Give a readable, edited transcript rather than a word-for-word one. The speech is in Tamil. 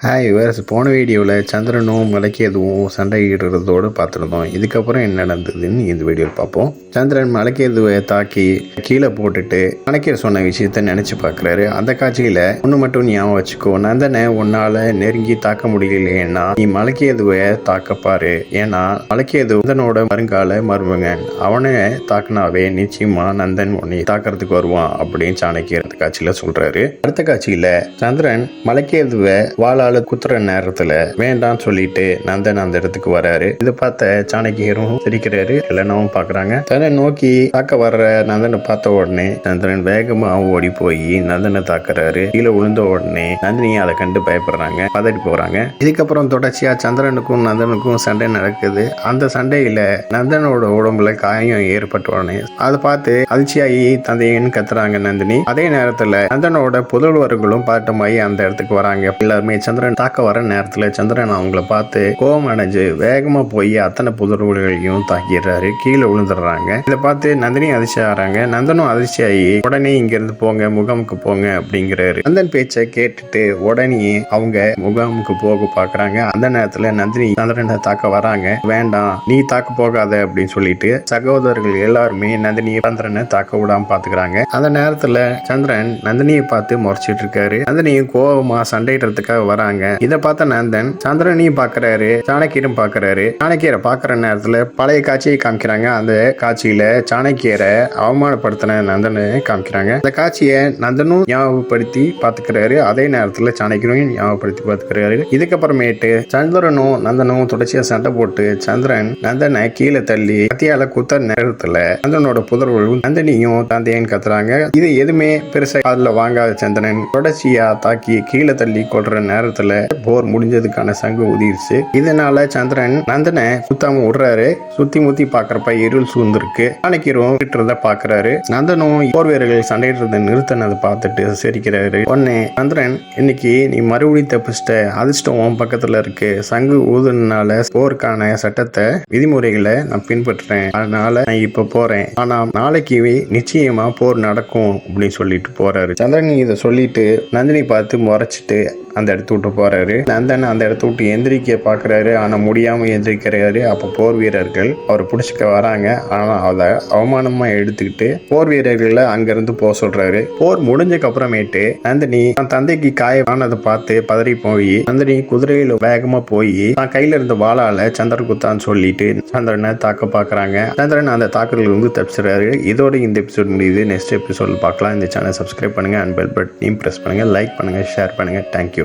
ஹாய் விவர்ஸ், போன வீடியோவில் சந்திரனும் மலைக்கேதுவும் சண்டையிடுறதோடு பார்த்துருந்தோம். இதுக்கப்புறம் என்ன நடந்ததுன்னு இந்த வீடியோவில் பார்ப்போம். சந்திரன் மலைக்கேதுவை தாக்கி கீழே போட்டுட்டு மலைக்கேது சொன்ன விஷயத்த நினச்சி பார்க்குறாரு. அந்த காட்சியில் ஒன்று மட்டும் ஞாபகம் வச்சுக்கோ, நந்தனை உன்னால் நெருங்கி தாக்க முடியலையேன்னா நீ மலைக்கேதுவை தாக்கப்பாரு. ஏன்னா மலைக்கேது நந்தனோட வருங்கால மருமகன், அவனை தாக்குனாவே நிச்சயமா நந்தன் உன்னை தாக்கிறதுக்கு வருவான் அப்படின்னு சாணக்கியர் அந்த காட்சியில் சொல்றாரு. அடுத்த காட்சியில் சந்திரன் மலைக்கேதுவை வாழ குத்துற நேரத்துல வேண்டான்னு சொல்லிட்டு நந்தன் அந்த இடத்துக்கு வராரு. இதை பார்த்த சாணக்கியரும் சிரிக்கிறாரு. எல்லாரும் பாக்குறாங்க. தன்னை நோக்கி தாக்க வர்ற நந்தனை பார்த்த உடனே சந்திரன் வேகமா ஓடி போய் நந்தனை தாக்குறாரு. கீழே விழுந்த உடனே நந்தினியும் அதை கண்டு பயப்படுறாங்க, பதறி போறாங்க. இதுக்கப்புறம் தொடர்ச்சியா சந்திரனுக்கும் நந்தனுக்கும் சண்டை நடக்குது. அந்த சண்டையில நந்தனோட உடம்புல காயம் ஏற்பட்ட உடனே அதை பார்த்து அதிர்ச்சியாகி தந்தையன்னு கத்துறாங்க நந்தினி. அதே நேரத்துல நந்தனோட புதல்வர்களும் பாட்டமாயி அந்த இடத்துக்கு வராங்க. எல்லாருமே சந்திரன் தாக்க வர நேரத்துல சந்திரன் அவங்கள பார்த்து கோபம் அடைஞ்சு வேகமா போய் அத்தனை புதல்வர்களையும் தாக்கிடுறாரு. கீழே விழுந்துடுறாங்க. இதை பார்த்து நந்தினி அதிர்ச்சி ஆறாங்க. நந்தனும் அதிர்ச்சி ஆகி உடனே இங்க இருந்து போங்க, முகாமுக்கு போங்க அப்படிங்கிறாரு. நந்தன் பேச்சை கேட்டுட்டு உடனே அவங்க முகாமுக்கு போக பாக்குறாங்க. அந்த நேரத்துல நந்தினி சந்திரனை தாக்க வராங்க. வேண்டாம், நீ தாக்க போகாத அப்படின்னு சொல்லிட்டு சகோதரர்கள் எல்லாருமே நந்தினியை சந்திரனை தாக்க விடாம பாத்துக்கிறாங்க. அந்த நேரத்துல சந்திரன் நந்தினியை பார்த்து முறைச்சிட்டு இருக்காரு. நந்தினியும் கோபமா சண்டையிடுறதுக்காக வராங்க. இதை பார்த்த நந்தன் சந்திரனையும் பாக்குறாரு, சாணக்கியரும் பாக்குறாரு. சாணக்கியரை பாக்குற நேரத்துல பழைய காட்சியை காமிக்கிறாங்க. அந்த காட்சியில சாணக்கியரை அவமானப்படுத்தின நந்தனை காமிக்கிறாங்க. அந்த காட்சியை நந்தனும் ஞாபகப்படுத்தி பாத்துக்கிறாரு. அதே நேரத்துல சாணக்கியரும் ஞாபகப்படுத்தி பாத்துக்கிறாரு. இதுக்கப்புறமேட்டு சந்திரனும் நந்தனும் தொடர்ச்சியா சண்டை போட்டு சந்திரன் நந்தனை கீழே தள்ளி கத்தியால குத்த நேரத்துல நந்தனோட புதல்வர்களும் நந்தினியும் தந்தையன்னு கத்துறாங்க. இது எதுவுமே பெருசா அதுல வாங்காத சந்திரன் தொடர்ச்சியா தாக்கி கீழே தள்ளி கொள்ற நேரத்துல போர் முடிஞ்சதுக்கான சங்கு ஊதிருச்சு. இதனால சந்திரன் நந்தனை சுத்தாம விடுறாரு. சுத்தி முத்தி பாக்குறப்ப இருள் சூழ்ந்திருக்கு. சாணக்கியரும் பாக்குறாரு. நந்தனும் போர் வீரர்கள் சண்டையிடுறத நிறுத்தினதை பார்த்துட்டு சிரிக்கிறாரு. உடனே சந்திரன், இன்னைக்கு நீ மறுபடியும் தப்பிச்சிட்ட, அதிர்ஷ்டம் பக்கத்துல இருக்கு. சங்கு ஊதுனால போருக்கான சட்டத்தை விதிமுறைகளை நான் பின்பற்றுறேன். அதனால நான் இப்ப போறேன். ஆனா நாளைக்கு நிச்சயமா போர் நடக்கும் அப்படின்னு சொல்லிட்டு போறாரு. சந்திரன் இதை சொல்லிட்டு நந்தினி பார்த்து முறைச்சிட்டு அந்த இடத்த விட்டு போறாரு. நந்தன் அந்த இடத்த விட்டு எந்திரிக்க பாக்குறாரு. ஆனா முடியாம எந்திரிக்கிறாரு. அப்ப போர் வீரர்கள் அவரை பிடிச்சிக்க வராங்க. ஆனா அதை அவமானமா எடுத்துக்கிட்டு போர் வீரர்களை அங்கிருந்து போக சொல்றாரு. போர் முடிஞ்சதுக்கு அப்புறமேட்டு நந்தினி தன் தந்தைக்கு காயமானதை பார்த்து பதறி போய் நந்தினி குதிரையில வேகமா போய் தான் கையில இருந்த வாளால சந்திரன் குத்தான்னு சொல்லிட்டு சந்திரனை தாக்க பாக்குறாங்க. சந்திரன் அந்த தாக்குதல் இருந்து தப்பிச்சுறாரு. இதோட இந்த எபிசோட் முடியுது. நெக்ஸ்ட் எபிசோட் பார்க்கலாம். இந்த சேனல் சப்ஸ்கிரைப் பண்ணுங்க, அண்ட் பெல் பட்டனையும் பிரஸ் பண்ணுங்க, லைக் பண்ணுங்க, ஷேர் பண்ணுங்க. தேங்க்யூ.